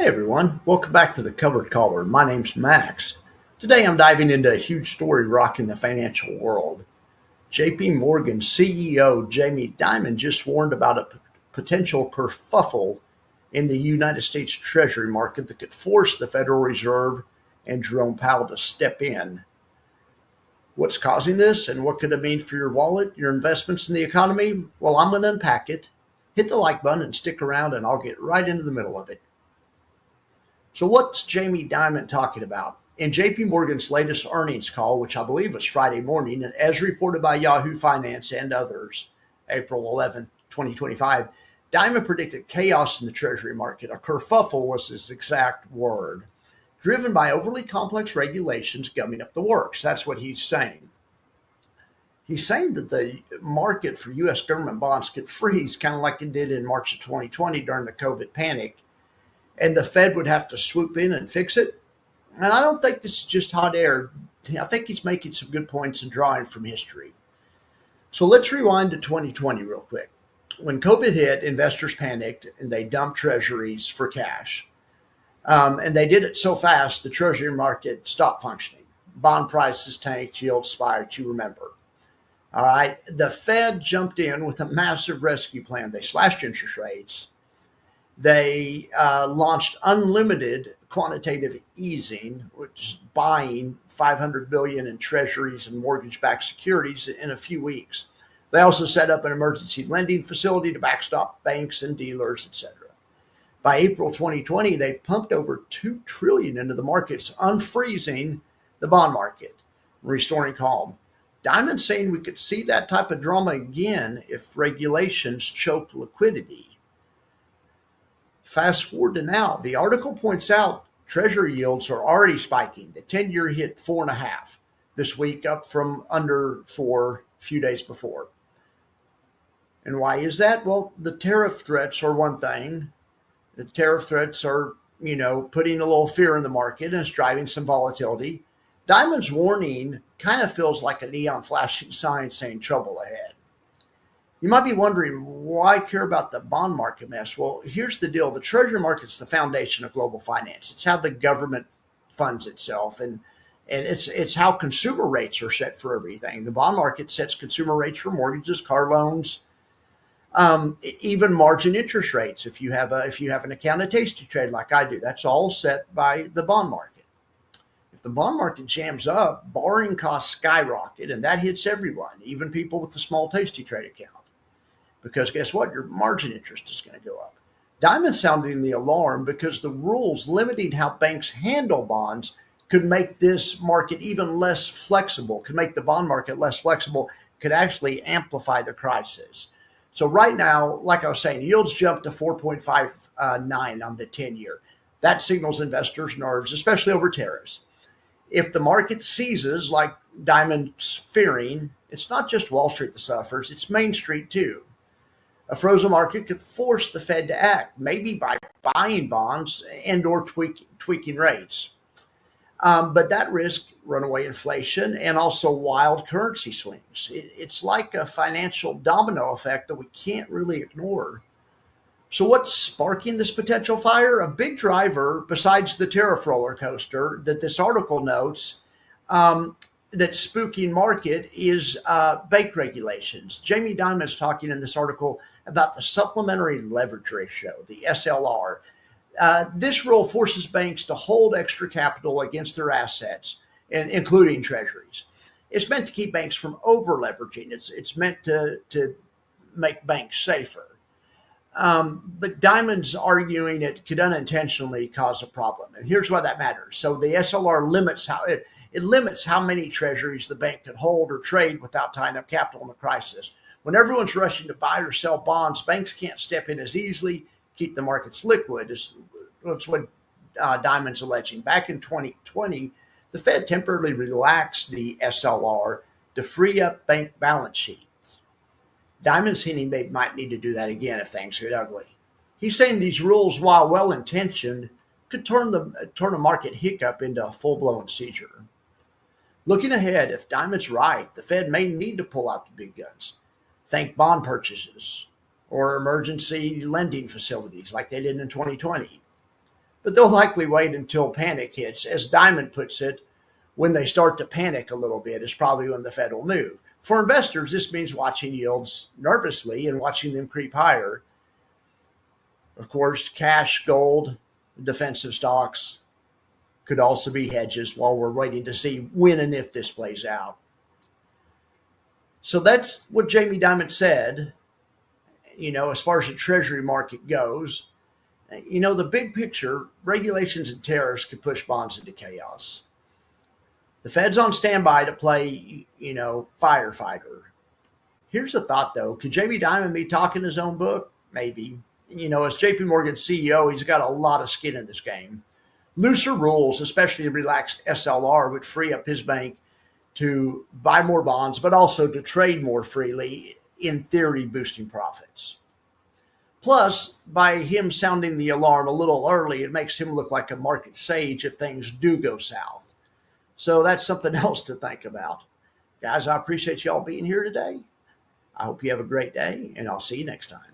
Hey everyone, welcome back to the Covered Caller. My name's Max. Today I'm diving into a huge story rocking the financial world. JPMorgan CEO Jamie Dimon just warned about a potential kerfuffle in the United States Treasury market that could force the Federal Reserve and Jerome Powell to step in. What's causing this and what could it mean for your wallet, your investments in the economy? Well, I'm going to unpack it. Hit the like button and stick around and I'll get right into the middle of it. So what's Jamie Dimon talking about? In JP Morgan's latest earnings call, which I believe was Friday morning, as reported by Yahoo Finance and others, April 11th, 2025, Dimon predicted chaos in the Treasury market. A kerfuffle was his exact word, driven by overly complex regulations gumming up the works. That's what he's saying. He's saying that the market for U.S. government bonds could freeze, kind of like it did in March of 2020 during the COVID panic, and the Fed would have to swoop in and fix it. And I don't think this is just hot air. I think he's making some good points and drawing from history. So let's rewind to 2020 real quick. When COVID hit, investors panicked and they dumped treasuries for cash. And they did it so fast, the treasury market stopped functioning. Bond prices tanked, yields spiked, you remember. All right. The Fed jumped in with a massive rescue plan. They slashed interest rates. They launched unlimited quantitative easing, which is buying $500 billion in treasuries and mortgage-backed securities in a few weeks. They also set up an emergency lending facility to backstop banks and dealers, etc. By April 2020, they pumped over $2 trillion into the markets, unfreezing the bond market, restoring calm. Dimon's saying we could see that type of drama again if regulations choke liquidity. Fast forward to now, the article points out treasury yields are already spiking. The 10-year hit 4.5 this week, up from under 4 a few days before. And why is that? Well, the tariff threats are one thing. The tariff threats are, putting a little fear in the market and it's driving some volatility. Dimon's warning kind of feels like a neon flashing sign saying trouble ahead. You might be wondering, why care about the bond market mess? Well, here's the deal. The treasury market's the foundation of global finance. It's how the government funds itself, and it's how consumer rates are set for everything. The bond market sets consumer rates for mortgages, car loans, even margin interest rates. If you have an account at Tasty Trade like I do, that's all set by the bond market. If the bond market jams up, borrowing costs skyrocket, and that hits everyone, even people with a small Tasty Trade account. Because guess what? Your margin interest is going to go up. Dimon's sounding the alarm because the rules limiting how banks handle bonds could make this market even less flexible, could make the bond market less flexible, could actually amplify the crisis. So right now, like I was saying, yields jumped to 4.59 on the 10-year. That signals investors' nerves, especially over tariffs. If the market seizes, like Dimon's fearing, it's not just Wall Street that suffers, it's Main Street too. A frozen market could force the Fed to act, maybe by buying bonds and or tweaking rates. But that risk runaway inflation and also wild currency swings. It's like a financial domino effect that we can't really ignore. So what's sparking this potential fire? A big driver, besides the tariff roller coaster that this article notes, that spooking market is bank regulations. Jamie Dimon is talking in this article about the Supplementary Leverage Ratio, the SLR. This rule forces banks to hold extra capital against their assets, including treasuries. It's meant to keep banks from over-leveraging. It's meant to make banks safer. But Dimon's arguing it could unintentionally cause a problem. And here's why that matters. So the SLR limits how many treasuries the bank can hold or trade without tying up capital in a crisis. When everyone's rushing to buy or sell bonds, banks can't step in as easily, keep the markets liquid. That's what Dimon's alleging. Back in 2020, the Fed temporarily relaxed the SLR to free up bank balance sheets. Dimon's hinting they might need to do that again if things get ugly. He's saying these rules, while well-intentioned, could turn a market hiccup into a full-blown seizure. Looking ahead, if Dimon's right, the Fed may need to pull out the big guns. Think bond purchases or emergency lending facilities like they did in 2020. but they'll likely wait until panic hits. As Dimon puts it, when they start to panic a little bit is probably when the Fed will move. For investors, this means watching yields nervously and watching them creep higher. Of course, cash, gold, defensive stocks could also be hedges while we're waiting to see when and if this plays out. So that's what Jamie Dimon said, as far as the Treasury market goes. The big picture, regulations and tariffs could push bonds into chaos. The Fed's on standby to play, firefighter. Here's a thought, though. Could Jamie Dimon be talking his own book? Maybe. As JPMorgan CEO, he's got a lot of skin in this game. Looser rules, especially a relaxed SLR, would free up his bank to buy more bonds, but also to trade more freely, in theory, boosting profits. Plus, by him sounding the alarm a little early, it makes him look like a market sage if things do go south. So that's something else to think about. Guys, I appreciate y'all being here today. I hope you have a great day, and I'll see you next time.